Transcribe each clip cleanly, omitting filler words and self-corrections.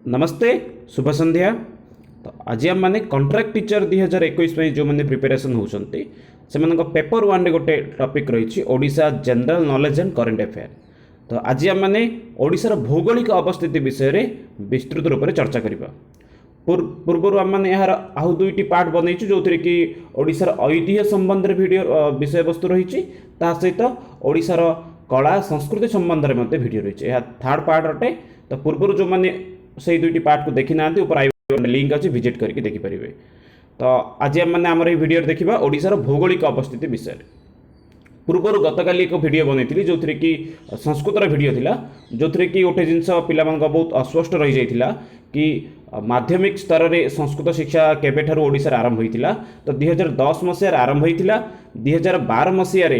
नमस्ते शुभ संध्या। तो आज आम मैंने कॉन्ट्रैक्ट टीचर 2021 जो मैंने प्रिपेरेसन होती से पेपर वन गोटे टॉपिक रही Odisha general knowledge and current affair. तो आज आम मैंने ओडिशार भौगोलिक अवस्थिति विषय में विस्तृत रूप से चर्चा करवा। पूर्व आम मैंने यार आउ दुईटी पार्ट बनईचु जो थी कि ओडिशार ऐतिह्य संबंध भिडियो विषय वस्तु रही सहित ओडिशार कला संस्कृति संबंध में भिडियो रही है थर्ड पार्ट अटे। तो पूर्व जो मैंने से दुईटी पार्ट को देखी ना ऊपर लिंक अच्छी विजिट करके देखिपारे। तो आज आम मैंने आमर भिडियो देखा ओडिशार भौगोलिक अवस्थिति विषय। पूर्वर गतकाली एक भिडियो बनई जो थी कि संस्कृतर भिडियो थिला जो थी कि गोटे जिनस पिला बहुत अस्पष्ट रही जाता कि माध्यमिक स्तर में संस्कृत शिक्षा केबेठार ओडिशार आरंभ होता। तो 2010 मसीह आरंभ होता। 2012 मसीह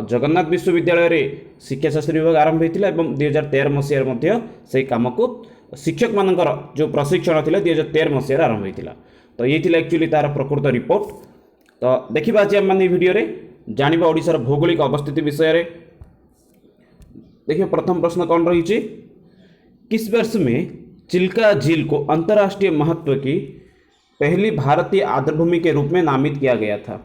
जगन्नाथ विश्वविद्यालय शिक्षाशास्त्री विभाग आरंभ होता और 2013 मसीह से कम को शिक्षक मानकर जो प्रशिक्षण था 2013 मसीह आरंभ होता। तो ये एक्चुअली तार प्रकृत रिपोर्ट। तो देखा आज आम मैंने भिडियो जानिबा ओडिशार भौगोलिक अवस्थिति विषय रे। देखिए प्रथम प्रश्न कौन रही, किस वर्ष में चिल्का झील को अंतर्राष्ट्रीय महत्व की पहली भारतीय आर्द्रभूमि के रूप में नामित किया गया था।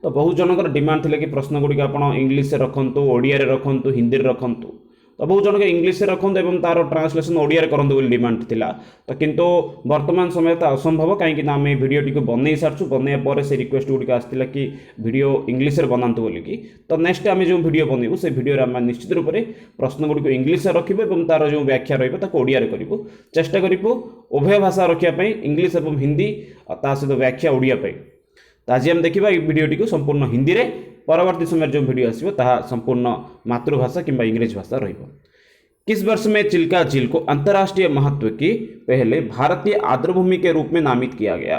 तो बहुत जनकर डिमांड थिले कि प्रश्न गुड़िक आप इंग्लिश रखु, ओडिया रखु, हिंदी रखु। तो बहुत जन इंग्लिश रखु और तार ट्रांसलेसन ओडिया करूँ बोली डिमांड थिला। तो किंतु वर्तमान समय तो असंभव कहीं आम भिडियो टी बनई सारछु। बनवा से रिक्वेस्ट गुड़िक आसाला कि भिडियो इंग्लिश बनातु बोलिकी। तो नेक्स्ट आम जो भिडियो बनइबू से भिडियो आम निश्चित रूप से प्रश्न गुड़िक इंग्लिश रखिबू और तार जो व्याख्या रोडिया करूँ चेष्टा करूँ उभय भाषा रखापी इंग्लिश और हिंदी ता सहित व्याख्या ओडिया। तो आज आम देखा भिडियोटी को संपूर्ण हिंदी रे, परवर्ती समय जो वीडियो आसो ताहा संपूर्ण मातृभाषा किंबा इंग्रेजी भाषा रहिबो। किस वर्ष में चिल्का झील को अंतर्राष्ट्रीय महत्व की पहले भारतीय आर्द्रभूमि के रूप में नामित किया गया।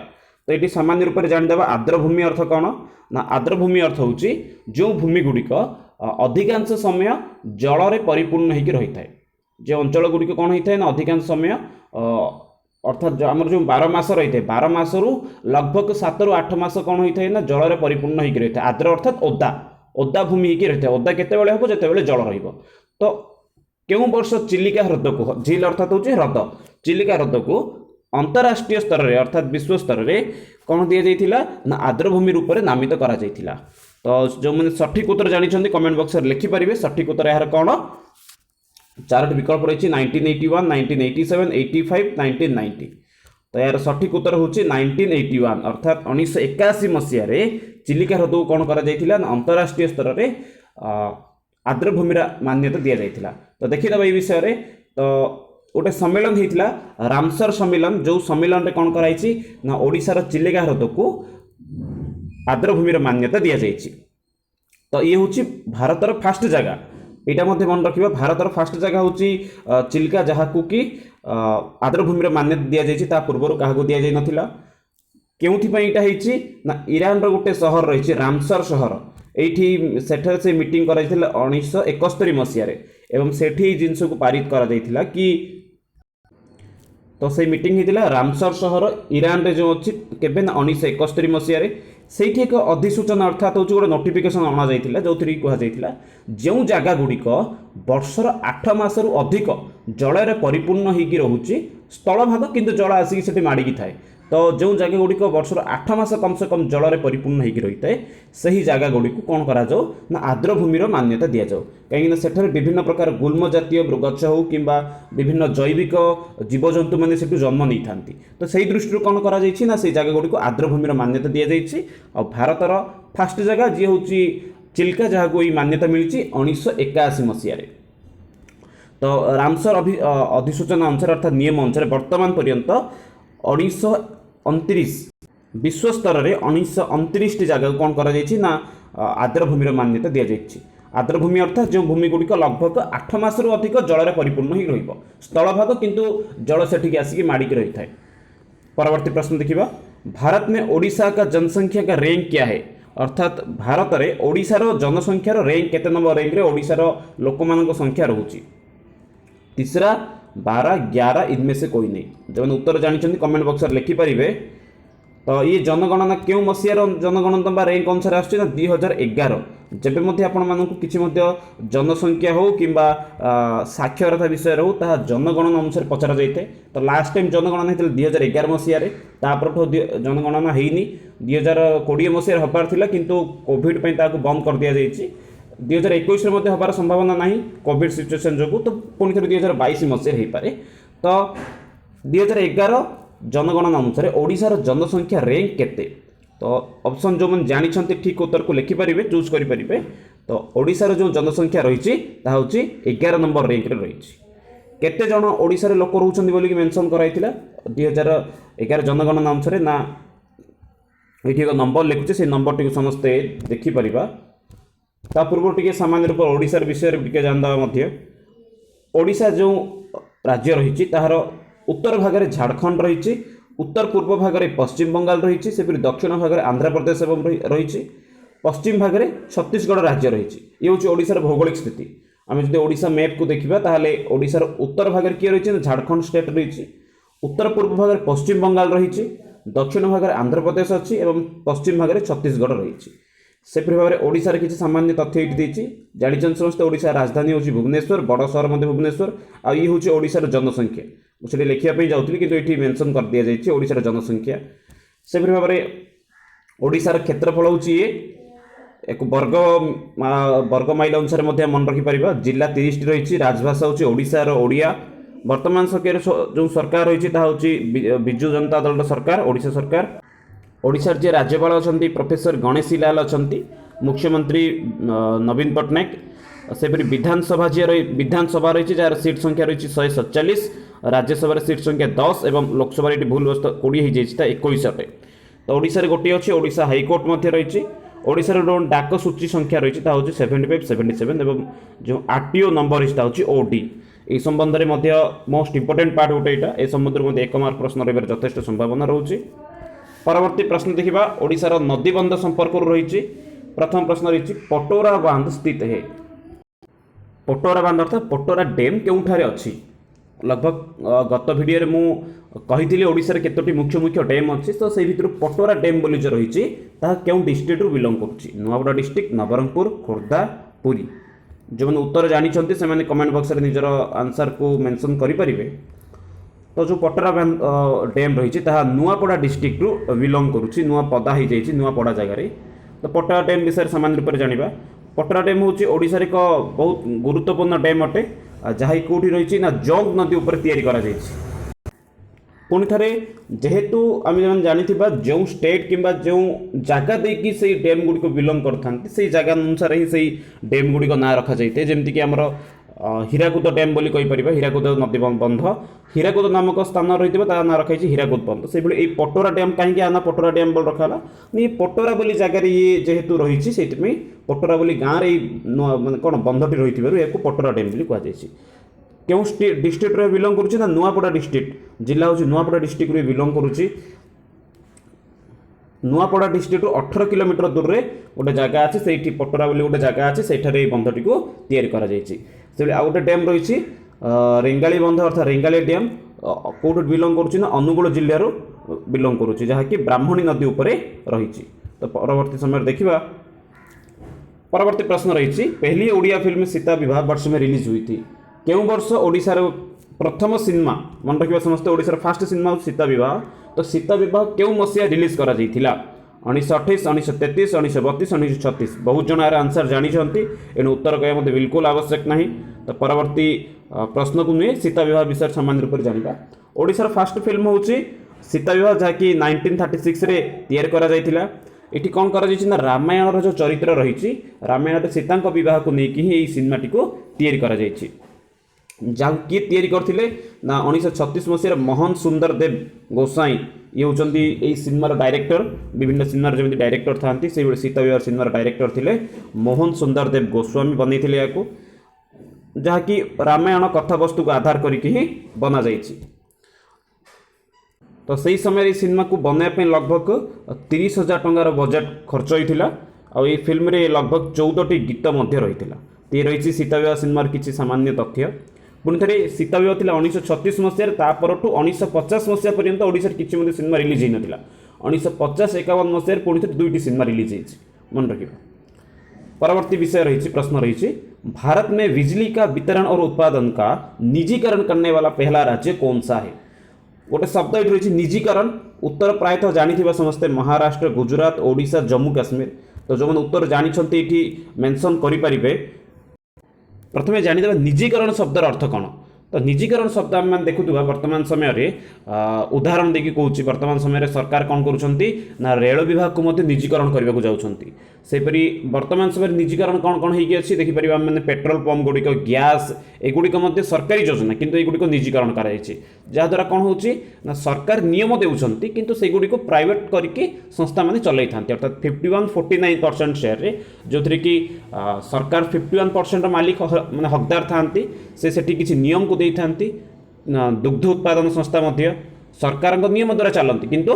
तो ये सामान्य रूप से जानीदेवा आर्द्रभूमि अर्थ कौन ना, आर्द्रभूमि अर्थ हूँ जो भूमि गुड़िक अधिकांश समय जल रे परिपूर्ण होकर रही है। जो अंचल गुड़िक कौन होता है ना अधिकांश समय अर्थात आम जो 12 मास रही है 12 मासरू लगभग 7 ରୁ 8 मास कौन होता है ना जल रे परिपूर्ण होकर रही है। आर्द्र अर्थात ओदा ओदा भूमि होकर रही है। ओदा केतेबेले हम जितेबाला जल रहिबो। तो केउं वर्ष चिलिका ह्रद को झील अर्थात हूँ ह्रद चिलिका ह्रद को अंतर्राष्ट्रीय स्तर में अर्थात विश्व स्तर में कौन दि जाइथिला ना आर्द्रभूमि रूप में नामित करा जाइथिला। तो जो मैंने सठिक उत्तर जानी कमेंट बॉक्स में लिखिपारे। सठिक उत्तर यार कौन चारोटी विकल्प रही 1981, 1987, 85, 1990। तो यार सठिक उत्तर हूँ 1981 अर्थात 1981 मसीह चिलिका ह्रद को कौन करा जाइथिला ना अंतर्राष्ट्रीय स्तर में आर्द्रभूमि मान्यता दि जाइथिला। तो देखिए ये विषय में तो गोटे सम्मेलन होता रामसर सम्मेलन जो सम्मेलन में कौन कराई ना ओडिशार चिलिका ह्रद को आर्द्रभूमि मान्यता दि जाइछि। तो ये हूँ भारतर फास्ट जगह यहाँ मन रखा भारतर फास्ट जगह हूँ चिल्का जहाँ कि आर्द्रभूमि मान्यता दि जाइए पूर्व क्या दि जा नाला क्यों ना ईरान गोटे सहर रही रामसर सहर ये से मीटिंग कर 1971 मसीह एवं से जिनस को पारित करा कि तो से मीटिंग होता रामसर सहर ईरान रे जो अच्छी केबे ना 1971 मसीह से एक अधिसूचना अर्थात हूँ गोटे नोटिफिकेशन अणा जाइथिला जो थी कहुला जो जगह गुड़िक वर्षर 8 मासरू अधिक जल परिपूर्ण होगी रोचे स्थल भाग किंतु जल आसिक से माड़िकी थाए। तो जो जगह गुड़िक वर्षर 8 मास कम से कम जल परिपूर्ण होगी रही है से ही जगह गुड़ी को कौन करा जाओ ना आर्द्रभूमिर मान्यता दि जाओ। कहीं सेठे विभिन्न प्रकार गुल्म जातीय गछ हो कि विभिन्न जैविक जीवजंतु मैंने से जन्म नहीं था। तो से दृष्टि कौन करा ना से जगह गुड़ी को आर्द्रभूमिर मान्यता दि जाइए। और भारतर फास्ट जगह जी हूँ चिल्का जहाँ को ये मान्यता मिली 1981 मसीह। तो रामसर अधिसूचना अनुसार अर्थात नियम अनुसार वर्तमान पर्यंत 1929 विश्व स्तर में 1929 जगह कौन करा ना आर्द्रभूमिर मान्यता दि जाइए। आर्द्रभूमि अर्थात जो भूमि गुड़िक लगभग 8 मासरू अधिक जल परिपूर्ण हो रही स्थल भाग किंतु जल से आसिक माड़िकी रही है। परवर्ती प्रश्न देखिए भारत में ओडिशा का जनसंख्या का रैंक क्या है। अर्थात भारत में ओडिशार जनसंख्यार रैंक केते नंबर रैंक रे ओडिशार लोक मान संख्या रोचे तीसरा 12, 11 इनमें से कोई नहीं। जो उत्तर जानते कमेंट बॉक्स में लिखिपारे। तो ये जनगणना क्यों मसीहार जनगणना रैंक अनुसार आस 2011 ଯେବେ ମଧ୍ୟ ଆପଣମାନଙ୍କୁ କିଛି ମଧ୍ୟ ଜନସଂଖ୍ୟା ହେଉ କିମ୍ବା ସାକ୍ଷରତା ବିଷୟରେ ହେଉ ତାହା ଜନଗଣନା ଅନୁସାରେ ପଚରା ଯାଇଥାଏ। ତ ଲାଷ୍ଟ ଟାଇମ୍ ଜନଗଣନା ହେଇଥିଲା 2011 ମସିହାରେ, ତାପରଠୁ ଜନଗଣନା ହେଇନି। 2020 ମସିହାରେ ହେବାର ଥିଲା କିନ୍ତୁ କୋଭିଡ଼ ପାଇଁ ତାହାକୁ ବନ୍ଦ କରିଦିଆଯାଇଛି। 2021ରେ ମଧ୍ୟ ହେବାର ସମ୍ଭାବନା ନାହିଁ କୋଭିଡ଼ ସିଚୁଏସନ୍ ଯୋଗୁଁ, ତ ପୁଣି ଥରେ 2022 ମସିହାରେ ହେଇପାରେ। ତ 2011 ଜନଗଣନା ଅନୁସାରେ ଓଡ଼ିଶାର ଜନସଂଖ୍ୟା ର୍ୟାଙ୍କ କେତେ? ତ ଅପସନ୍ ଯେଉଁମାନେ ଜାଣିଛନ୍ତି ଠିକ୍ ଉତ୍ତରକୁ ଲେଖିପାରିବେ, ଚୁଜ୍ କରିପାରିବେ। ତ ଓଡ଼ିଶାର ଯେଉଁ ଜନସଂଖ୍ୟା ରହିଛି ତାହା ହେଉଛି 11 ନମ୍ବର ର୍ୟାଙ୍କରେ ରହିଛି। କେତେ ଜଣ ଓଡ଼ିଶାରେ ଲୋକ ରହୁଛନ୍ତି ବୋଲିକି ମେନସନ୍ କରାଯାଇଥିଲା 2011 ଜନଗଣନା ଅନୁସାରେ? ନା ଏଇଠି ଏକ ନମ୍ବର ଲେଖୁଛି, ସେଇ ନମ୍ବରଟିକୁ ସମସ୍ତେ ଦେଖିପାରିବା। ତା ପୂର୍ବରୁ ଟିକେ ସାମାନ୍ୟ ରୂପ ଓଡ଼ିଶାର ବିଷୟରେ ଟିକେ ଜାଣିଦେବା ମଧ୍ୟ। ଓଡ଼ିଶା ଯେଉଁ ରାଜ୍ୟ ରହିଛି ତାହାର ଉତ୍ତର ଭାଗରେ ଝାଡ଼ଖଣ୍ଡ ରହିଛି, ଉତ୍ତର ପୂର୍ବ ଭାଗରେ ପଶ୍ଚିମବଙ୍ଗାଲ ରହିଛି, ସେପରି ଦକ୍ଷିଣ ଭାଗରେ ଆନ୍ଧ୍ରପ୍ରଦେଶ ଏବଂ ରହିଛି, ପଶ୍ଚିମ ଭାଗରେ ଛତିଶଗଡ଼ ରାଜ୍ୟ ରହିଛି। ଇଏ ହେଉଛି ଓଡ଼ିଶାର ଭୌଗୋଳିକ ସ୍ଥିତି। ଆମେ ଯଦି ଓଡ଼ିଶା ମ୍ୟାପ୍କୁ ଦେଖିବା ତାହେଲେ ଓଡ଼ିଶାର ଉତ୍ତର ଭାଗରେ କିଏ ରହିଛି? ଝାଡ଼ଖଣ୍ଡ ଷ୍ଟେଟ୍ ରହିଛି, ଉତ୍ତର ପୂର୍ବ ଭାଗରେ ପଶ୍ଚିମବଙ୍ଗାଲ ରହିଛି, ଦକ୍ଷିଣ ଭାଗରେ ଆନ୍ଧ୍ରପ୍ରଦେଶ ଅଛି ଏବଂ ପଶ୍ଚିମ ଭାଗରେ ଛତିଶଗଡ଼ ରହିଛି। ସେପରି ଭାବରେ ଓଡ଼ିଶାର କିଛି ସାମାନ୍ୟ ତଥ୍ୟ ଏଇଠି ଦେଇଛି। ଜାଣିଛନ୍ତି ସମସ୍ତେ ଓଡ଼ିଶାର ରାଜଧାନୀ ହେଉଛି ଭୁବନେଶ୍ୱର, ବଡ଼ ସହର ମଧ୍ୟ ଭୁବନେଶ୍ୱର। ଆଉ ଇଏ ହେଉଛି ଓଡ଼ିଶାର ଜନସଂଖ୍ୟା। ମୁଁ ସେଠି ଲେଖିବା ପାଇଁ ଯାଉଥିଲି କିନ୍ତୁ ଏଠି ମେନସନ୍ କରିଦିଆଯାଇଛି ଓଡ଼ିଶାର ଜନସଂଖ୍ୟା। ସେପରି ଭାବରେ ଓଡ଼ିଶାର କ୍ଷେତ୍ରଫଳ ହେଉଛି ଇଏ, ଏକ ବର୍ଗ ମାଇଲ ଅନୁସାରେ ମଧ୍ୟ ମନେ ରଖିପାରିବା। ଜିଲ୍ଲା 30ଟି ରହିଛି, ରାଜଭାଷା ହେଉଛି ଓଡ଼ିଶାର ଓଡ଼ିଆ। ବର୍ତ୍ତମାନ ଯେଉଁ ସରକାର ରହିଛି ତାହା ହେଉଛି ବିଜୁ ଜନତା ଦଳର ସରକାର, ଓଡ଼ିଶା ସରକାର। ଓଡ଼ିଶାର ଯିଏ ରାଜ୍ୟପାଳ ଅଛନ୍ତି ପ୍ରଫେସର ଗଣେଶୀ ଲାଲ ଅଛନ୍ତି, ମୁଖ୍ୟମନ୍ତ୍ରୀ ନବୀନ ପଟ୍ଟନାୟକ। ସେପରି ବିଧାନସଭା ରହିଛି ଯାହାର ସିଟ୍ ସଂଖ୍ୟା ରହିଛି 147, ରାଜ୍ୟସଭାରେ ସିଟ୍ ସଂଖ୍ୟା 10 ଏବଂ ଲୋକସଭାରେ ଏଠି ଭୁଲ 20 ହେଇଯାଇଛି, ତା 21 ଅଟେ। ତ ଓଡ଼ିଶାରେ ଗୋଟିଏ ଅଛି ଓଡ଼ିଶା ହାଇକୋର୍ଟ ମଧ୍ୟ ରହିଛି। ଓଡ଼ିଶାର ଯେଉଁ ଡାକ ସୂଚୀ ସଂଖ୍ୟା ରହିଛି ତାହା ହେଉଛି 75, 77 ଏବଂ ଯେଉଁ RTO ନମ୍ବର ରହିଛି ତାହା ହେଉଛି OD। ଏହି ସମ୍ବନ୍ଧରେ ମଧ୍ୟ ମୋଷ୍ଟ ଇମ୍ପୋର୍ଟାଣ୍ଟ ପାର୍ଟ ଗୋଟେ ଏଇଟା, ଏ ସମ୍ବନ୍ଧରେ ମଧ୍ୟ 1 ମାର୍କ ପ୍ରଶ୍ନ ରହିବାର ଯଥେଷ୍ଟ ସମ୍ଭାବନା ରହୁଛି। ପରବର୍ତ୍ତୀ ପ୍ରଶ୍ନ ଦେଖିବା, ଓଡ଼ିଶାର ନଦୀବନ୍ଧ ସମ୍ପର୍କରୁ ରହିଛି। ପ୍ରଥମ ପ୍ରଶ୍ନ ରହିଛି ପଟୋରା ବାନ୍ଧ ସ୍ଥିତ ହେ। ପଟୋରା ବାନ୍ଧ ଅର୍ଥାତ୍ ପଟୋରା ଡ୍ୟାମ୍ କେଉଁଠାରେ ଅଛି? लगभग गत भिडियो मु कही ओडिशार केतोटी मुख्य मुख्य डैम अच्छी तो से भितर पटोरा डैम बोली जो रही क्यों डिस्ट्रिक्ट बिलंग कर नुआपड़ा डिस्ट्रिक्ट नवरंगपुर खोर्धा पुरी जो मैंने उत्तर जानते से कमेंट बॉक्स में निजर आंसर को मेंशन करें। तो जो पटोरा डैम रही नुआपड़ा डिस्ट्रिक्ट रु बिलंग करुच्ची नुआपदा हो जाए नुआपड़ा जगह। तो पटोरा डैम विषय सामान्य रूप से जाना पटोरा डैम हूँ ओडिशार एक बहुत गुरुत्वपूर्ण डैम अटे जहाँ कौटी रही ना जोंग नदी उपर या पुणी थे जेहेतु आम जानी जो स्टेट किंबा जो जगह देकी से डैम गुड़ी को बिलंग करते जगह अनुसार ही से डैम गुड़ी ना रखा जाए जमीक आमर हीराकुद डैम बोली कहीपर हीराकुद नदी बंध हीराकुद नामक स्थान रही ना रखाई हीराकुद बंध से पटोरा डैम कहीं आना पटोरा डैम बोल रखा ये पटोरा बोली जगार ये जेहेतु रही से पटोरा बोली गाँव में कौन बंधटी रही या पटोरा डैम बोली कहुई क्यों डिस्ट्रिक्ट बिलंग करुच्ची ना नुआपड़ा डिस्ट्रिक्ट जिला हूँ नुआपड़ा डिस्ट्रिक्ट बिलंग करुच्ची। नुआपड़ा डिस्ट्रिक्ट 18 किलोमीटर दूर में गोटे जगह अच्छे से पटोरा बोली गोटे जगह अच्छे से बंधटी को या आउ गोटे डैम रही रेंगाली बंध अर्थात रेंगाली डैम कौट बिलंग करुच्ची ना अनुगुल जिलूर बिलंग करुच्ची जहाँकि ब्राह्मणी नदी उपर रही। तो परवर्ती समय देखा परवर्ती प्रश्न रही पहली ओडिया फिल्म सीता विवाह वर्ष में रिलीज हुई थी क्यों वर्ष ओडिशार प्रथम सिनेमा मन रखा समस्त ओडिशार फास्ट सिनेमा सीता विवाह। तो सीता विवाह क्यों मसीहा रिलीज करा 1928 1933 1932 1936 बहुत जन यार आंसर जानते एणु उत्तर कहना बिल्कुल आवश्यक नहीं। तो परवर्ती प्रश्न को नुहे सीता विवाह विषय सामान्य रूप से जाना ओडिशार फास्ट फिल्म हूँ सीता विवाह जहाँकि 1936 रे तैयार करा जायतिला। इटी कौन करा ना रामायण जो चरित्र रही रामायण सीता बह को लेकिन ही सिनेमाटी को तैयारी करा जायछि। जहाँ किए तैयारी करथिले ना 1936 मसीह मोहन सुंदर देव गोसाई ये होचंदी एई सिनेमार डायरेक्टर विभिन्न सिनेमार जमी डायरेक्टर था से सीता विवाह सिनेमार डायरेक्टर थिले मोहन सुंदर देव गोस्वामी बनईथिले याकू जहाँकि रामायण कथावस्तु को आधार करके ही बना जाइछि। तो सही समय सिनेमा को बनवाई लगभग 30,000 टंकार बजेट खर्च होता और ये फिल्म रे लगभग 14टी गीत रही ये रही सीता विवाह सिनेमार किसी सामान्य तथ्य। पुणी थे सीता विवाह 1936 मसीह पर 1950 मसीहा पर्यंत ओडिशार किसी सिनेमा रिलीज होता 1950-51 मसीह पुणी थे 2टी सिनेमा रिलीज मन रखिए। परवर्ती विषय रही प्रश्न रही भारत में बिजली का वितरण और उत्पादन का निजीकरण करने वाला पहला राज्य कौन सा है। गोटे शब्द ये रही निजीकरण। उत्तर प्रायतः जानी समस्ते महाराष्ट्र, गुजरात, ओडिशा, जम्मू काश्मीर। तो जो मैंने उत्तर जानते ये मेंशन करें। प्रथम जानीदे निजीकरण शब्दर अर्थ कौन। तो निजीकरण शब्द आम देखुवा वर्तमान समय उदाहरण देखिए कौच वर्तमान समय सरकार कौन करुँच रेल विभाग को निजीकरण करने को जाऊँगी। सेपरी वर्तमान समय निजीकरण कौन कौन होगी देखिपर आम मैंने पेट्रोल पंप गुड़िक गैस एगुड़िक सरकारी योजना किंतु एगुड़िक निजीकरण कराद्वारा कौन हो सरकार नियम देउछंती किंतु सेगुड़िक प्राइवेट करके संस्था माने चलाई थांती अर्थात 51-49% शेयर रे जो थी कि सरकार 51% मालिक माने हकदार थांती से किसी नियम को दे थांती। दुग्ध उत्पादन संस्था मध्य सरकार नियम द्वारा चलती किंतु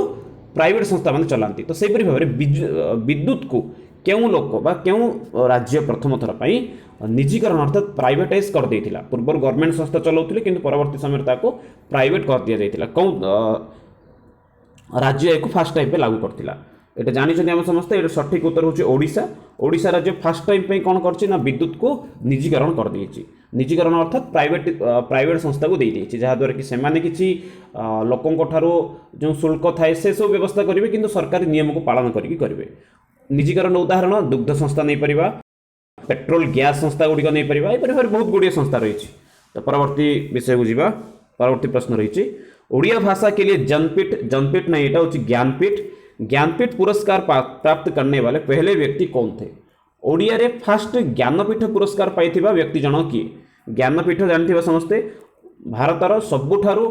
प्राइवेट संस्था माने चलांती। तो सेपरी भाव में विद्युत को क्यों लोक बा क्यों राज्य प्रथम थर पर निजीकरण अर्थात प्राइवेटाइज कर देथिला। पूर्व गवर्नमेंट संस्था चलाउथिले किंतु परवर्ती समय ताको प्राइवेट कर दिया जाइथिला। कौन राज्य एक फास्ट टाइम पे लागू करथिला एटा जानिछन्ती हम समस्ते। एटा सठिक उत्तर होछि ओडिशा। ओडिशा राज्य फास्ट टाइम पे कौन करछि ना विद्युत को निजीकरण कर देछि। निजीकरण अर्थात प्राइवेट संस्था को दे देछि जहाद्वारा कि सेमाने किछि लोकंक ठारो जो शुल्क थाए से सब व्यवस्था करेंगे किंतु सरकारी नियम को पालन करके करेंगे। निजीकरण उदाहरण दुग्ध संस्था नहीं पारिबा, पेट्रोल गैस संस्था गुड़िक नहीं पारिबा, ये बहुत गुड़िए संस्था रही। तो परवर्ती विषय को जीवा। परवर्ती प्रश्न रही ओडिया भाषा के लिए जनपीठ नहीं एटा होछि ज्ञानपीठ पुरस्कार प्राप्त करने वाले पहले व्यक्ति कौन थे। ओडिया रे फास्ट ज्ञानपीठ पुरस्कार पाइथिबा व्यक्ति जन किए। ज्ञानपीठ जानथिबा समस्ते भारतर सबुठारु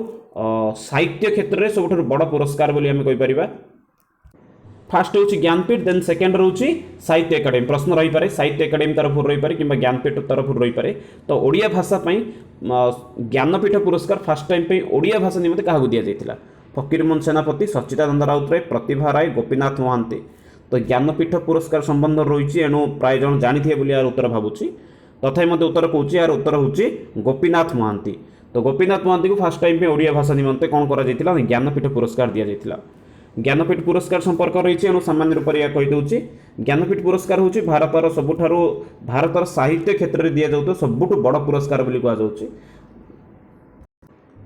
साहित्य क्षेत्र में सबुठारु बड़ पुरस्कार बोली आमे कहि परिबा। फास्ट हूँ ज्ञानपीठ देन सेकेंड रोचे साहित्य एकाडेमी। प्रश्न रही पारे साहित्य एकाडेमी तरफ रही पारे कि ज्ञानपीठ तरफ रही पारे। तो ओडिया भाषा ज्ञानपीठ पुरस्कार फास्ट टाइम पे ओडिया भाषा निमंते क्या दि जाइथिला। फकीरमोहन सेनापति, सच्चिदानंद राउतराय, प्रतिभा राय, गोपीनाथ महांती। तो ज्ञानपीठ पुरस्कार संबंध रही एणु प्राय जन जानी बोली यार उत्तर भावुची तथा मत उत्तर कौन यार उत्तर हूँ गोपीनाथ महांती। तो गोपीनाथ महांती को फास्ट टाइम पे ओडिया भाषा निमंते कौन करा ज्ञानपीठ पुरस्कार दि जाइथिला। ज्ञानपीठ पुरस्कार संपर्क रही एणु सामान्य रूप से कहीदे ज्ञानपीठ पुरस्कार हूँ भारतर साहित्य क्षेत्र में दि जाऊँ सबुठ बड़ पुरस्कार बोली कहुच्छे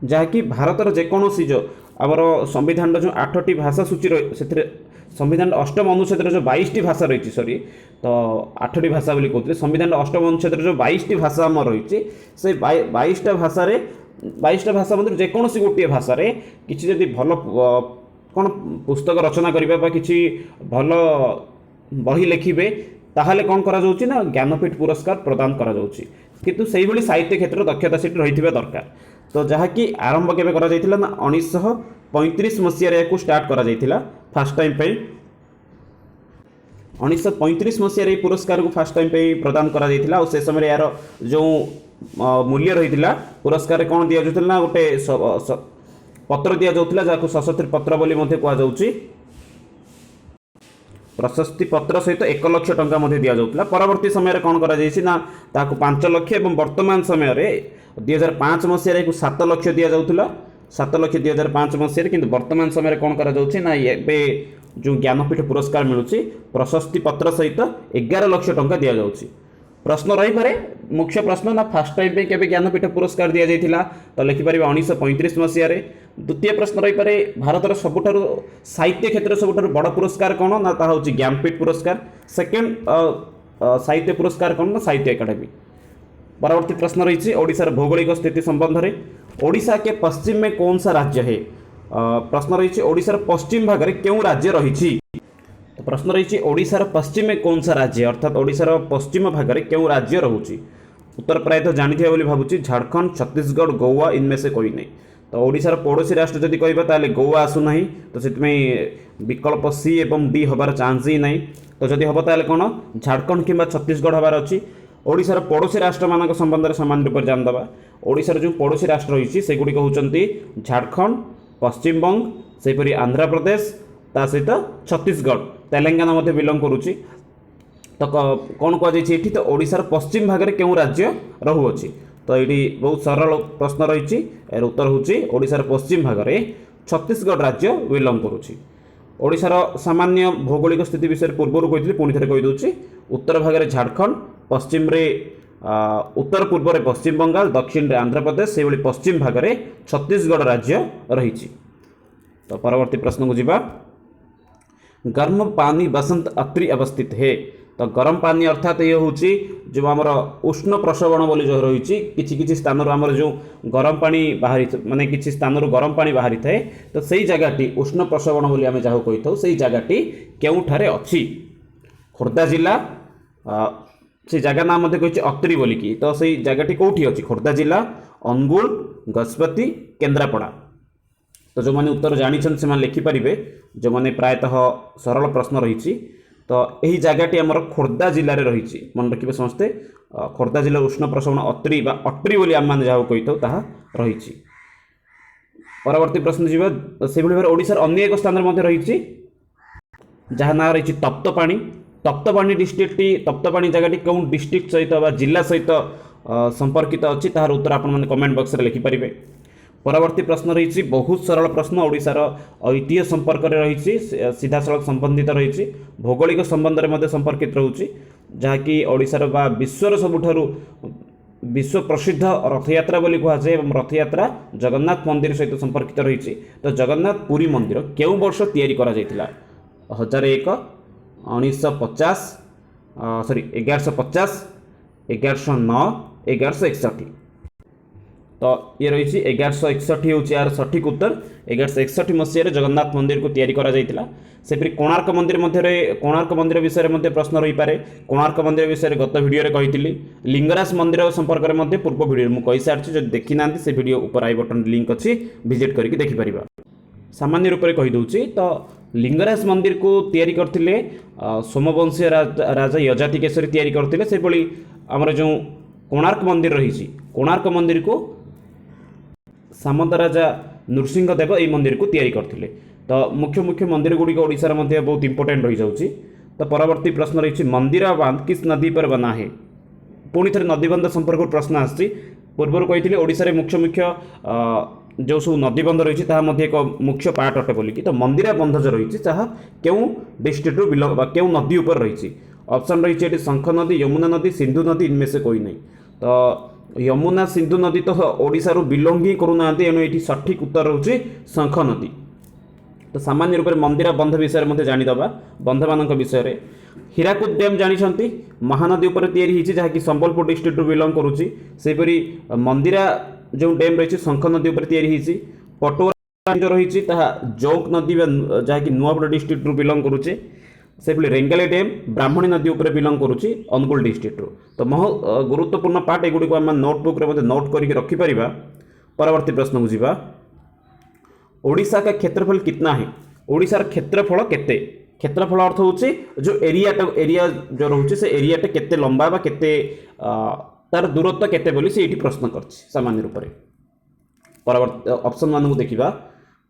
जहाँकि भारतर जेकोसी जो आमर संविधान जो 8टी भाषा सूची रही संविधान अष्टम अनुच्छेद जो 22टी भाषा रही सॉरी तो 8टी भाषा बोली कहते संविधान अष्टम अनुच्छेद जो 22टी भाषा आम रही से 22टा भाषा मध्य जेकोसी गोटे भाषा किसी जदि भल कौन पुस्तक रचना करने किसी भल बही लिखे ताहले कौन करा जाउची ना ज्ञानपीठ पुरस्कार प्रदान करा जाउची किंतु सेही भली साहित्य क्षेत्र दक्षता सीट रही दरकार। तो जहाँकि आरंभ केबे करा जाइथिला ना 1935 मसीह को स्टार्ट करा जाइथिला फास्ट टाइम पे 1935 मसीह पुरस्कार को फास्ट टाइम पे प्रदान करा जाइथिला। और से समय यार जो मूल्य रही पुरस्कार कौन दि जाउथिला ना गोटे पत्र दि जाउथिला जाको सशस्त्र पत्र बोली मध्य कहा जाउची। प्रशस्ति पत्र सहित 1 लाख टंका मध्य दि जाउथिला। परवर्ती समय कौन करा जाइछि ना ताको 5 लाख एवं वर्तमान समय 2005 मसीह को 7 लाख दि जाउथिला 7 लाख 2005 मसीह किंतु वर्तमान समय कौन करा जाउछि ना एबे जो ज्ञानपीठ पुरस्कार मिलुछि प्रशस्ति पत्र सहित 11 लाख टंका दि जाउछि। प्रश्न रही पारे मुख्य प्रश्न ना फास्ट टाइम पे केबे ज्ञानपीठ पुरस्कार दि जाइथिला तो लिखिपर 1935 मसीह। द्वितीय प्रश्न रही पारे भारतर सबुठारु साहित्य क्षेत्र सबुठारु बड़ पुरस्कार कौन ना ताहा होछि ज्ञानपीठ पुरस्कार। सेकेंड साहित्य पुरस्कार कौन ना साहित्य एकाडेमी। परवर्ती प्रश्न रही ओडिशार भौगोलिक स्थिति संबंध में ओडिशा के पश्चिम में कौन सा राज्य है। प्रश्न रही ओडिशार पश्चिम भाग में क्यों राज्य रही। तो प्रश्न रही ओडिशार पश्चिम में कौन सा राज्य अर्थात ओडिशार पश्चिम भाग में क्यों राज्य रोचे। उत्तर प्रायतः जानी बोली भावुची झारखंड, छत्तीसगढ़, गोवा इनमें से कोई नहीं। तो ओडिशार पड़ोसी राष्ट्र जदि कहबा ताले गोवा आसुना तो से विकल्प सी एवं डी हबार चान्स ही नहीं। तो जदि हम ताले कौन झारखंड किंबा छत्तीसगढ़ हबार अच्छी। ओडिशार पड़ोसी राष्ट्र मान संबंध में सामान्य रूप से जानदबा। ओडिशार जो पड़ोसी राष्ट्र रही से गुड़िक होचंती झारखंड, पश्चिमबंग, सेपरी आंध्र प्रदेश ता सहित छत्तीसगढ़, तेलंगाना मध्य बिलोंग करुच्ची। तो कौन कहुच्छे तो ओडिशार पश्चिम भाग में क्यों राज्य रहुअछि। तो ये बहुत सरल प्रश्न रही उत्तर हूँ ओडिशार पश्चिम भाग में छत्तीसगढ़ राज्य बिलोंग करुच्ची। ओडिशार सामान्य भौगोलिक स्थिति विषय पूर्व कही पुणी थे कहीदे उत्तर भाग में झारखंड पश्चिम रे उत्तर पूर्व में पश्चिम बंगाल दक्षिण में आंध्र प्रदेश से पश्चिम भाग में छत्तीसगढ़ राज्य रही। तो परवर्ती प्रश्न को जीवा गर्म पानी बसंत अत्रि अवस्थित है। तो गरम पानी अर्थात ये हूँ जो आमर उष्ण प्रसवण बोली जो रही किसी स्थान आमर जो गरम पानी बाहरी माने किसी स्थान गरम पानी बाहरी थाए तो सही जगहटी उष्ण प्रसवण बोली आम जहाँ कही था से जगहटी केउठारे अच्छी खोर्धा जिला से जगह नाम मध्य कही अत्रि बोलिकी तो सही जगहटी कौटी अच्छी खोर्धा जिला अनुगुल गजपति केन्द्रापड़ा। तो जो मैंने उत्तर जानी से लिखिपारे जो मैंने प्रायतः सरल प्रश्न रही तो यही जगहटी आमर खोर्धा जिले में रही मन रखिए समस्ते खोर्धा जिला उष्ण प्रसवण अत्रि बा अट्री बोली आम जहाँ कही था रही। परवर्ती प्रश्न जीवा से भाव ओडिशार अन्य एक स्थान रही जहाँ ना रही तप्तपाणी। तप्तपाणी डिस्ट्रिक्ट तप्तपाणी जगहटी कौन डिस्ट्रिक्ट सहित जिला सहित संपर्कित अच्छी तार उत्तर आप कमेंट बॉक्स में लिखिपारे। परवर्ती प्रश्न रही बहुत सरल प्रश्न ओडिशार ऐतिह्य संपर्क में रही सीधा सड़क संबंधित रही भौगोलिक संबंध में संपर्कित रोचे जहाँकि ओडिशार बा विश्वर सबुठारु विश्व प्रसिद्ध रथयात्रा बोली कहुए और रथयात्रा जगन्नाथ मंदिर सहित संपर्कित रही। तो जगन्नाथ पुरी मंदिर केउ वर्ष तैयारी करा जायतिला 1001 1950 सॉरी 1150 1109 1161। तो ये रही 1161 हूँ यार सठिक उत्तर 1161 मसीह जगन्नाथ मंदिर को तैयारी करा जायतिला। सेपरी कोणार्क मंदिर कोणार्क मंदिर विषय में प्रश्न रही पारे। कोणार्क मंदिर विषय गत वीडियो रे कही लिंगराज मंदिर संपर्क में पूर्व वीडियो मुझे कही सारी जो देखी ना से वीडियो ऊपर आई बटन लिंक अच्छी विजिट करके देखिपर। सामान्य रूप से कहीदे तो लिंगराज मंदिर को तैयारी करते सोमवंशी राजा यजाति केशरी तैयारी करते से आमर जो कोणार्क मंदिर रही कोणार्क मंदिर को सामंत राजा नृसिंह देव यही मंदिर को तैयारी करते। तो मुख्य मुख्य मंदिर गुड़िक ओडिशार मध्य बहुत इंपोर्टेंट रही जाऊँगी। तो परवर्ती प्रश्न रही मंदिर बांध किस नदी पर बना है। पुणी थे नदीबंध संपर्क प्रश्न आसी पूर्व कही ओडिशारे मुख्य मुख्य जो सब नदीबंध रही एक मुख्य पार्ट अटे बोलिकी। तो मंदिरा बंध जो रही क्यों डिस्ट्रिक्ट बिलोंग क्यों नदी उपर रही ऑप्शन रही शंख नदी यमुना नदी सिंधु नदी इनमें से कोई नहीं। तो यमुना सिंधु नदी तो ओडिशा बिलोंग ही करूना एणु ये सठिक उत्तर होची शंख नदी। तो सामान्य रूप से मंदिरा बंध विषय में जानीदबा बंध मान विषय हीराकुद डैम जानते महानदी उपर तैयारी जहाँकि संबलपुर डिस्ट्रिक्ट बिलोंग करुच्ची सेपरी मंदिरा जो डैम रही शंख नदी उपर तैयारी पटोरा जो रही जोंक नदी जहाँकि नुआपड़ा डिस्ट्रिक्ट बिलोंग करुचे से रेंगाली डैम ब्राह्मणी नदी उपर बिलोंग करुच्ची अनुगुल डिस्ट्रिक्ट। तो गुरुत्वपूर्ण पार्ट एगुड़ी आम नोटबुक नोट करके रखिपर। परवर्ती प्रश्न को जीवा ओडिशा का क्षेत्रफल कितना है। ओडिशार क्षेत्रफल केते क्षेत्रफल अर्थ होची जो एरिया जो रोचे से एरियाटा केते लंबा बा केते तार दूरत्व केते बोली से प्रश्न करछि सामान्य रूप से। परवर्ती ऑप्शन मान को देखिबा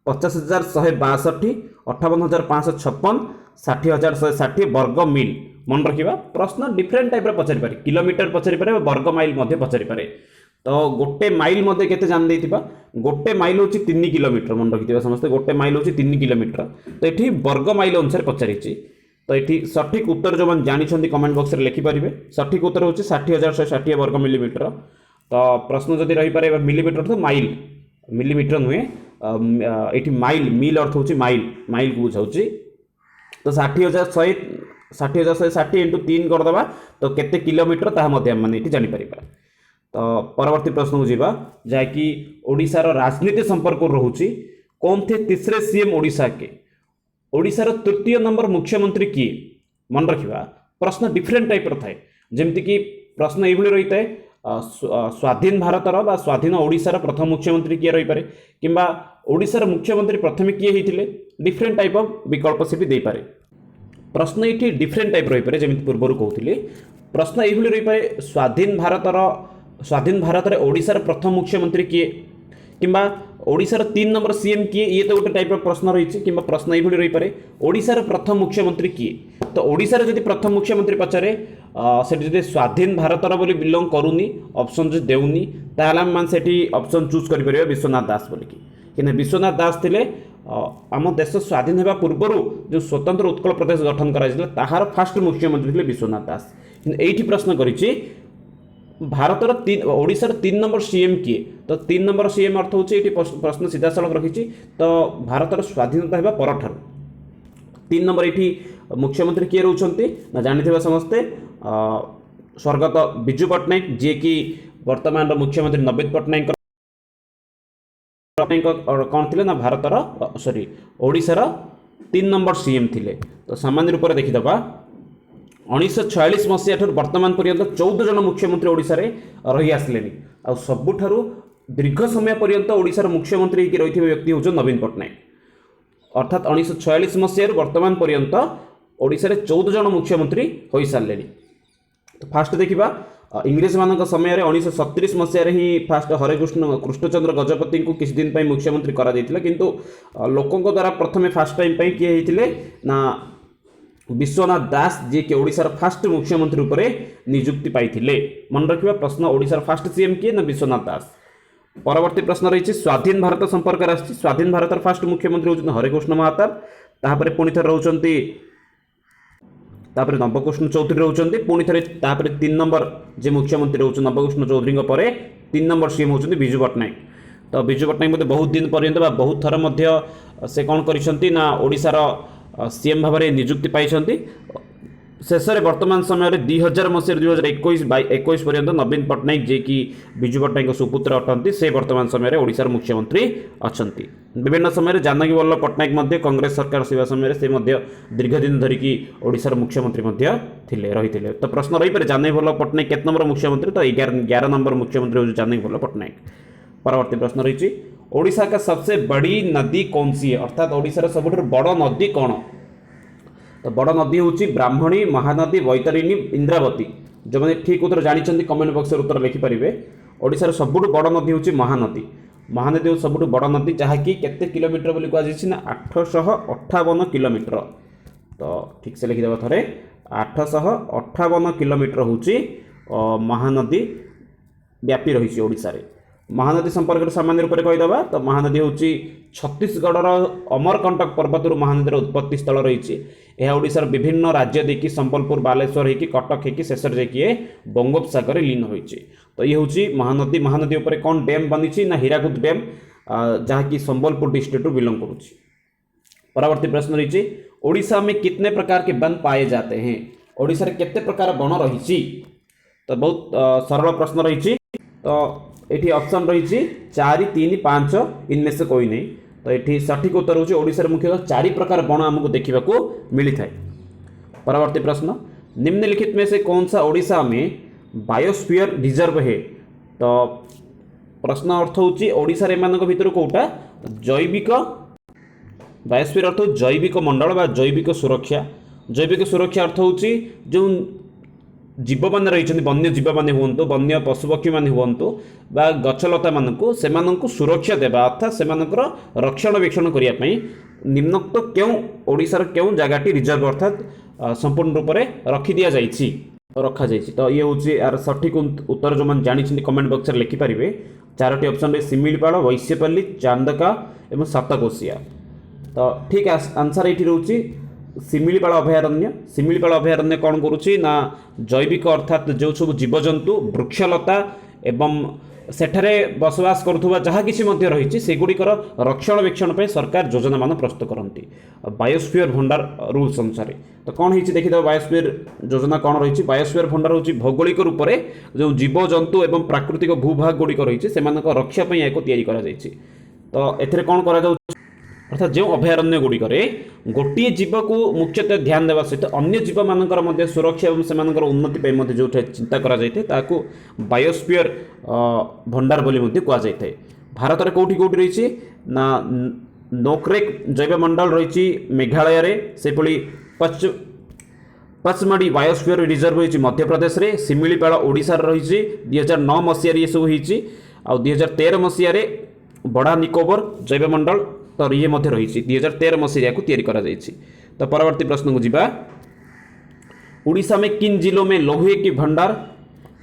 50,162 58,556 60,160 वर्ग मिल मन रखिबा। प्रश्न डिफरेंट टाइप पचारि पारे किलोमीटर पचारि पारे वर्ग माइल मध्य पचारि पारे। तो गोटे माइल मध्य केते जान देथिबा गोटे माइल होची 3 किलोमीटर मन रखिथिबा समस्त गोटे माइल होची 3 किलोमीटर। तो एठी वर्ग माइल अनुसार पचारिछि। तो ये सठिक उत्तर जो मैंने जानी कमेंट बॉक्स में लिखिपारे सठिक उत्तर हूँ 60,160 वर्ग मिलीमीटर। तो प्रश्न जदि रही पारे मिलीमीटर तो माइल मिलीमीटर नुहे ये माइल मिल अर्थ हूँ माइल को बुझाऊँ। तो 60,160 इंटू 3 करदे तो केते किलोमीटर ताहा मैंने ये जानीपर। तो परवर्ती प्रश्न को जीवा जहाँकि ओडिशार राजनीति संपर्क रोचे कौन थे तीसरे सीएम ओडिशा के। ओडिशार तृतीय नंबर मुख्यमंत्री किए मन रखिबा। प्रश्न डिफरेंट टाइप थाए जमती कि प्रश्न ये रही है स्वाधीन भारतर बा स्वाधीन ओडिशार प्रथम मुख्यमंत्री किए रही पारे किंबा ओडिशार मुख्यमंत्री प्रथम किए होते डिफरेंट टाइप ऑफ विकल्प से भी दे पारे। प्रश्न ये डिफरेंट टाइप रही पारे जमी पूर्व कहते प्रश्न ये रही पारे स्वाधीन भारत में ओडिशार प्रथम मुख्यमंत्री किए किंबा ओडिशार 3 नंबर सीएम किए ये तो गोटे टाइप प्रश्न रही कि प्रश्न ये रही पारे ओडिशार प्रथम मुख्यमंत्री किए। तो ओडिशार जदि प्रथम मुख्यमंत्री पचारे से स्वाधीन भारतर बोली बिलोंग करूनी ऑप्शन जो देउनी ताहले हम से ऑप्शन चूज कर विश्वनाथ दास बोलिकी कि विश्वनाथ दास थे आम देश स्वाधीन होगा पूर्वर जो स्वतंत्र उत्कल प्रदेश गठन कराइला ताहार फास्ट मुख्यमंत्री थे विश्वनाथ दास। ये प्रश्न करिछि भारतर ओडिशार 3 नंबर सीएम किए तो 3 नंबर सीएम अर्थ होची ये प्रश्न सीधा सड़क रखी तो भारतर स्वाधीनता होगा पर 3 नंबर ये मुख्यमंत्री किए रोचंती ना जानिथिबा समस्ते स्वर्गत विजु पट्टनायक जी की वर्तमान मुख्यमंत्री नवीन पट्टनायक कौन थे ना भारतर सॉरी ओडिशार 3 नंबर सीएम थिले। तो सामान्य रूप से देखीदबा 1946 मसीहा वर्तमान पर्यंत 14 जन मुख्यमंत्री ओडिशा रे रही आसले आ सबुठारु दीर्घ समय पर्यंत ओडिशार मुख्यमंत्री होकर रही व्यक्ति हूँ नवीन पट्टनायक अर्थात 1946 मसीह वर्तमान पर्यंत ओडिशा रे 14 जन मुख्यमंत्री हो सारे। तो फास्ट देखा इंग्रेज मान समय 1937 मसीह ही फास्ट हरेकृष्ण कृष्णचंद्र गजपति को किसी दिन मुख्यमंत्री करा किंतु लोकों द्वारा प्रथम फास्ट टाइम किए होते ना विश्वनाथ दास जी के ओडिशार फास्ट मुख्यमंत्री रूप में नियुक्ति पाई। मन रखा प्रश्न ओडिशार फास्ट सीएम किए ना विश्वनाथ दास। परवर्ती प्रश्न रही स्वाधीन भारत संपर्क आसी स्वाधीन भारत फास्ट मुख्यमंत्री होती हरेकृष्ण महाताब तापर पुणी थे रोचंती नवकृष्ण चौधरी रोचंती पुणी थे 3 नंबर जे मुख्यमंत्री रोच नवकृष्ण चौधरी पर 3 नंबर सीएम होती विजु पट्टनायक। तो विजु पट्टनायक बहुत दिन पर्यंत बहुत थर से कौन कर ओडिशार सीएम भाव में नियुक्ति पाई शेष में वर्तमान समय 2000 मसीह 2021 पर्यंत नवीन पट्टनायक जे कि विजु पट्टनायक सुपुत्र अटंती से वर्तमान समय ओडिशार मुख्यमंत्री अच्छा। विभिन्न समय जानकी वल्लभ पट्टनायक कांग्रेस सरकार सेवा समय से दीर्घ दिन धरिकी ओडिशार मुख्यमंत्री रही। तो प्रश्न रही पारे जानकी वल्लभ पट्टनायक केत नंबर मुख्यमंत्री तो 11 नंबर मुख्यमंत्री हूँ जानकी वल्लभ पट्टनायक। परवर्ती प्रश्न रही ओडिशा का सबसे बड़ी नदी कौन सी है अर्थात ओडिशार सबुठ बड़ नदी कौन। तो बड़ नदी हूँ ब्राह्मणी महानदी बैतरणी इंद्रावती। जो मैंने ठीक उत्तर जानते कमेंट बॉक्स में उत्तर लिखिपारे। ओडिशार सबुठ बड़ नदी हूँ महानदी। महानदी हूँ सबुठ बड़ नदी जहाँकि केते किलोमीटर बोली कहुच्छी ना 858 किलोमीटर। तो ठीक से लिखिदेव थे 858 किलोमीटर हूँ महानदी व्यापी रही ओडिशा रे। महानदी संपर्क सामान्य रूप से कहीदेवा तो महानदी हूँ छत्तीसगढ़ अमरकंटक पर्वतर महानदीर उत्पत्ति स्थल रही। यह ओडिशार विभिन्न राज्य देखिए संबलपुर बालेश्वर होगी कटक होगी शेष जाइए बंगोपसागर लीन होती। तो ये हूँ महानदी। महानदी उपर कौन डैम बनी ना हीराकुद डैम जहाँकि संबलपुर डिस्ट्रिक्ट बिलोंग करुँच। परवर्ती प्रश्न रही ओडिशा में कितने प्रकार के वन पाए जाते हैं ओडिशा रे केते प्रकार वन रही। तो बहुत सरल प्रश्न रही। तो ये ऑप्शन रही 4 3 5 इनमें से कोई नहीं। तो ये सठिक उत्तर होची ओडिशा मुख्यतः 4 प्रकार वन आमको देखा मिली था। परवर्ती प्रश्न निम्नलिखित में से कौन सा ओडिशा में बायोस्फीयर रिजर्व है। तो प्रश्न अर्थ होची ओडिशा एमान भीतर कोटा जैविक बायोस्फीयर अर्थ जैविक मंडल बा जैविक सुरक्षा। जैविक सुरक्षा अर्थ होची जो जीव मैंने रही वन्य जीव मैंने हूँ वन्य पशुपक्षी मैंने हूँ बा गछलता मानू से सुरक्षा देवा अर्थात से रक्षणाबेक्षण करने निम्नोक्त क्यों ओडिशार क्यों जगह रिजर्व अर्थात संपूर्ण रूप से रखी दि जाइए रखा जाइए। तो ये हूँ यार सठिक उत्तर जो मैंने जानी कमेंट बॉक्स में लिखिपारे। 4टी ऑप्शन रे शिमिलीपाल वैश्यपल्ली चांदका एवं सातकोशिया। तो ठीक आंसर ये रोचे शिमिलीपाल अभयारण्य। शिमिलीपाल अभयारण्य कौन करुच्ची ना जैविक अर्थात जो सब जीवजंतु वृक्षलता एवं सेठारे बसवास करुवा जहाँ किसी रही सेगुड़िकर रक्षणाबेक्षण सरकार योजना मान प्रस्तुत करती बायोस्फीयर भंडार रूल्स अनुसार। तो कौन होती देखिए बायोस्फीयर योजना कौन रही। बायोस्फीयर भंडार हूँ भौगोलिक रूप से जो जीवजंतु एवं प्राकृतिक भूभाग गुड़िक रही से रक्षा एक या। तो ए कौन कर अर्थात जो अभयारण्य गुड़िक गोटे जीव को मुख्यतः ध्यान देवा सहित अन्य जीव मानकर सुरक्षा और से उन्नति जो चिंता करा बायोस्फीयर भंडार बोली कहुए। भारत में कौटी कौटी रही ना नोक्रेक जैवमंडल रही मेघालय से पचमढ़ी बायोस्फीयर रिजर्व रही मध्य प्रदेश में। शिमिलीपाल ओडिशा रही 2009 मसीह ये सब होती 2013 मसीह बड़ा निकोबर जैवमंडल तो ये रही 2013 मसीहा को तैयारी करा जाइए। तो परवर्ती प्रश्न को जीवा ओडिशा में किन जिलों में लौह की भंडार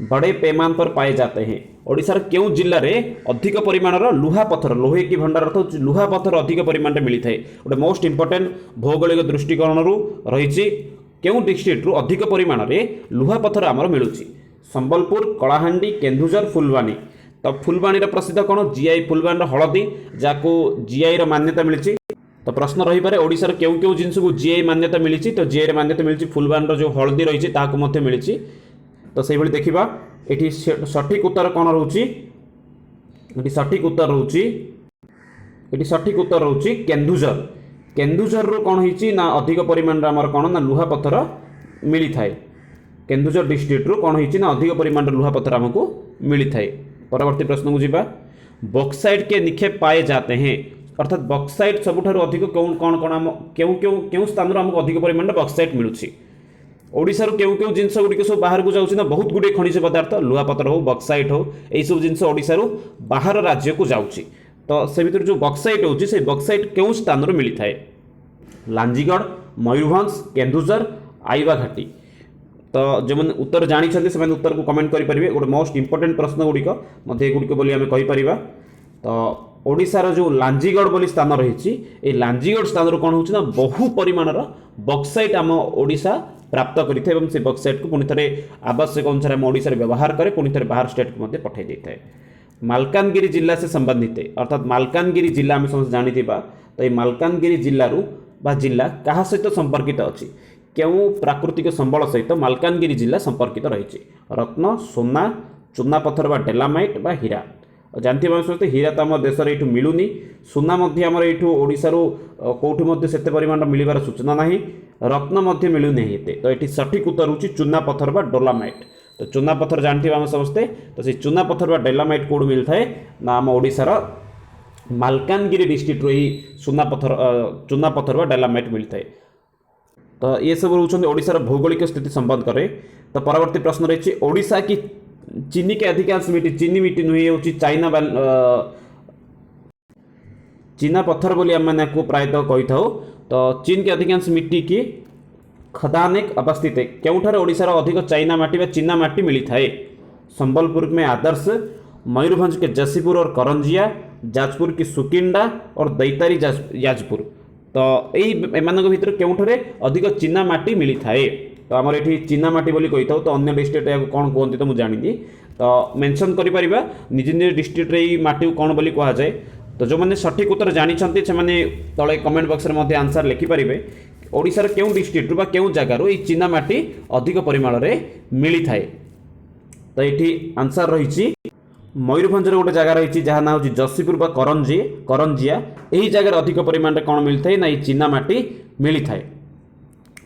बड़े पैमान पर पाए जाते हैं ओडिशार केउं जिल्ला रे अधिक परिमाणर लुहा पत्थर लोहे की भंडार अर्थ होची लुहा पत्थर अधिक परिमाण मिली थाए गोटे मोस्ट इंपोर्टेंट भौगोलिक दृष्टिकोण रही केउं डिस्ट्रिक्ट रु अधिक परिमाण रे लुहा पत्थर आमर मिलुची संबलपुर कलाहांडी केन्दुझर फुलवानी तो फुलवाणी प्रसिद्ध कौन जीआई फुलवाणी हलदी जाको जीआई मान्यता मिली तो प्रश्न रही पारे ओडिशार केउं केउं जिनस को जीआई मान्यता मिली तो जीआई मान्यता मिली फुलवाणी जो हलदी रही है मिली तो से भली देखिबा एठी सठिक उत्तर कौन रोची एठी सठिक उत्तर रोची एठी सठिक उत्तर रोची केन्दुझर केन्दुझर रो कौन होईची ना अधिक परिमाण रे हमर कौन ना लुहा पत्थर मिली थाए केन्दुझर डिस्ट्रिक्ट रो कौन होईची ना अधिक परिमाण रे लुहा पत्थर हमको मिली थाए। परवर्ती प्रश्न को जीवा बॉक्साइट के निक्षेप पाए जाते हैं अर्थात बॉक्साइट सबुठारु अधिक कौन कौन कौन हम केउ केउ केउ स्थान रो हमको अधिक परिमाण रे बॉक्साइट मिलुची ओडिशार केउ केउ जिनस गुडी सब बाहर को जाउची ना बहुत गुडी खनिज पदार्थ लुहा पत्थर हो बॉक्साइट हो एई सब जिनस ओडिशार बाहर राज्य को जाउची तो से भीतर जो बॉक्साइट होची से बॉक्साइट केउ स्थान रो मिली थाए लांजीगढ़ मयूरभंज केन्दुझर आईवा घाटी तो जो मैंने उत्तर जानी से उत्तर को कमेंट करेंगे गोटे मोस्ट इंपोर्टेंट प्रश्न गुड़िक गुड़िक बोली आम कहीपर तो ओडिशार जो लांजीगढ़ बोली स्थान रही लांजीगढ़ स्थान कौन होना बहु परिमाणर बॉक्साइट आम ओडिशा प्राप्त करें से बॉक्साइट को पुणी थे आवश्यक अनुसार आम ओडिशा व्यवहार करे पुणी थे बाहर स्टेट को पठाई देता है। मालकानगिरी जिला से संबंधित अर्थात मालकानगिरी जिला आम समस्त जानी तो ये मालकानगिरी जिलूर जिला क्या सहित संपर्कित अच्छी केउं प्राकृतिक संबल सहित मालकानगिरी जिला संपर्कित रही रत्न सोना चूना पत्थर बा डेलामाइट बा हीरा जानते समझते हीरा तो आम देश में मिलूनी सुना आमर ओडिशारू कौटू से परिमाण मिलबार सूचना ना रत्न मिलूनी एते तो ये सठिक उत्तर होची चूना पत्थर बा डोलामाइट तो चूना पत्थर जानते आम समस्ते तो से चूना पत्थर बा डेलामाइट कौट मिलता है ना आम ओडिशार मालकानगिरी डिस्ट्रिक्ट ही चूना पत्थर बा डेलामाइट मिलता है। तो ये सब रोचते ओडिशार भौगोलिक स्थिति संबंध करे। तो परवर्ती प्रश्न रही ओडिशा की चीनी के अधिकांश मिट्टी चीनी मिट्टी नुहे होची चाइना चीना पत्थर बोली आम मैंने प्रायतः कही था तो चीन के अधिकांश मिट्टी की खदान एक अवस्थित है क्योंठार ओडिशार अधिक चाइना माटी व चीना माटी मिली थाए संबलपुर में आदर्श मयूरभंज के जसीपुर और करंजिया जाजपुर की सुकिंडा और दैतारी याजपुर तो यही भितर केउठरे अधिक चीना माटी मिली थाए तो आमर ये चीना माटी बोली कही था तो अन्य डिस्ट्रिक्ट या कौन कहते तो मुझे जानी तो मेंशन करें निज निज डिस्ट्रिक्ट रे माटी कौन बोली कह जाए तो जो मैंने सठिक उत्तर जानी से तले कमेंट बॉक्स में आंसर लिखिपारे ओडिशार केउं डिस्ट्रिक्ट बा केउं जगार ये चीना माटी अधिक परिमाण रे मिली थाए तो ये आंसर रही मयूरभंज गोटे जगह रही जहाँ ना हूँ जसीपुर बा करंजिया यही जगह अधिक परिमाण कौन मिलता है ना ये चीना माटी मिली थाए।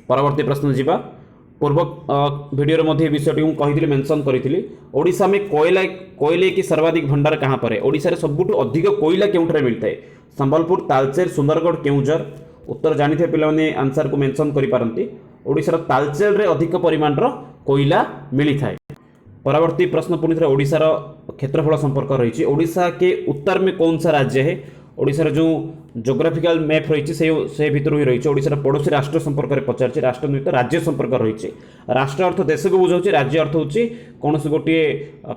परवर्ती प्रश्न जीवा पूर्व वीडियो में विषयटी कही मेंशन करी ओडिशा में कोयले की सर्वाधिक भंडार कहाँ पर है ओडिशा रे सबुठ अधिक कोयला केउठरे मिलता है संबलपुर तालचेर सुंदरगढ़ केउंझर उत्तर जानी थे पे आंसर को मेंशन करि पारंती ओडिशार तालचेर रे अधिक परिमाण कोयला मिली थाए। परवर्ती प्रश्न पुणी थे ओडिशार क्षेत्रफल संपर्क रही ओडिशा के उत्तर में कौन सा राज्य है ओडिशार जो जोग्राफिकल मैप रही से भीतर ही रही ओडिशार पड़ोसी राष्ट्र संपर्क में पचार राष्ट्र नुह राज्य संपर्क रही राष्ट्र अर्थ देश को बुझाऊँ राज्य अर्थ हूँ कौन से गोटे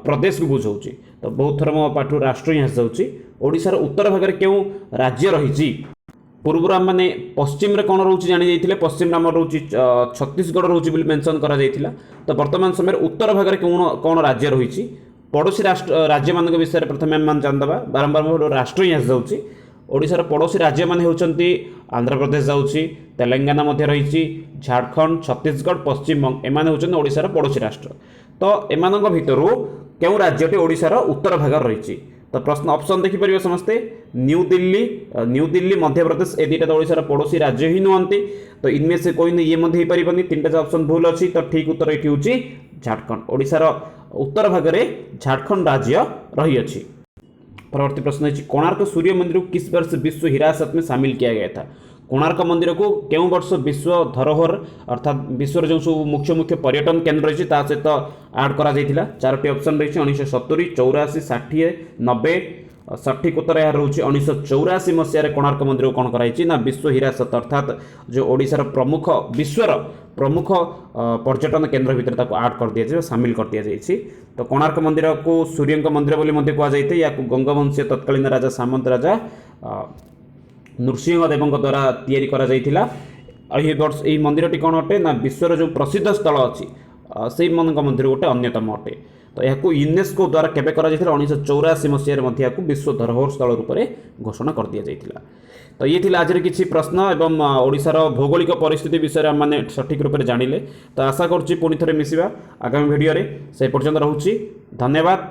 प्रदेश को बुझाऊँ तो बहुत थर मो पाठ राष्ट्र ही आसी ओडिशार उत्तर भाग क्यों राज्य रही पूर्व आम मैंने पश्चिम रे कौन रोचे जानी जाइए पश्चिम आम रोचे छत्तीसगढ़ रोचे मेंशन करा तो वर्तमान समय उत्तर भाग में कौन राज्य रही पड़ोसी राज्य मान विषय में प्रथम आम जानदे बारंबार राष्ट्र ही आसी ओडिशार पड़ोसी राज्य मान होती आंध्र प्रदेश जाऊँगी तेलंगाना रही झारखंड छत्तीसगढ़ पश्चिम बंग एम होती ओडिशार पड़ोसी राष्ट्र तो एम भितर क्यों राज्यटी ओडिशार उत्तर भाग रही तो प्रश्न ऑप्शन देखिपर समस्ते न्यू दिल्ली मध्य प्रदेश ए दुटा तो ओडिशार पड़ोसी राज्य ही नुहति तो इनमें से कोई नहीं ये मध्य पारे तीन टा ऑप्शन भूल अच्छी तो ठीक उत्तर ये हूँ झारखंड ओडिशार उत्तर भाग में झारखंड राज्य रही अच्छी। परवर्ती प्रश्न है कोणार्क सूर्य मंदिर को किस वर्ष विश्व हिरासत में शामिल किया गया था कोणार्क मंदिर को क्यों वर्ष विश्व धरोहर अर्थात विश्व जो सब मुख्य मुख्य पर्यटन केन्द्र रही सहित आड करा चारोटी ऑप्शन रही 1970 84 60 90 सठिक उत्तर यह रोचे 1984 मसीह कोणार्क मंदिर को कौन कराई ना विश्व हिरासत अर्थात जो ओडिशार प्रमुख विश्वर प्रमुख पर्यटन केन्द्र भितर ताको आड कर दिया सामिल कर दिया जाइए। तो कोणार्क मंदिर को सूर्य मंदिर बोली कहुई या गंगवंशीय तत्कालीन राजा सामंत राजा नृसिंह देव द्वारा तैयारी करा जाइथिला। वर्ष यही मंदिर कौन अटे ना विश्वर जो प्रसिद्ध स्थल अच्छी से मंदिर गोटे अन्यतम अटे। तो यह यूनेस्को द्वारा केबे करा जाइथिला 1984 मसीह को विश्व धरोहर स्थल रूप में घोषणा कर दिया जाइथिला। तो ये थिला आज किसी प्रश्न एवं ओडिशार भौगोलिक परिस्थिति विषय आम मैंने सठिक रूप से जानिले। तो आशा करुच्ची पुणी थे मिसिबा आगामी भिडियो से पर्यंत रहुची। धन्यवाद।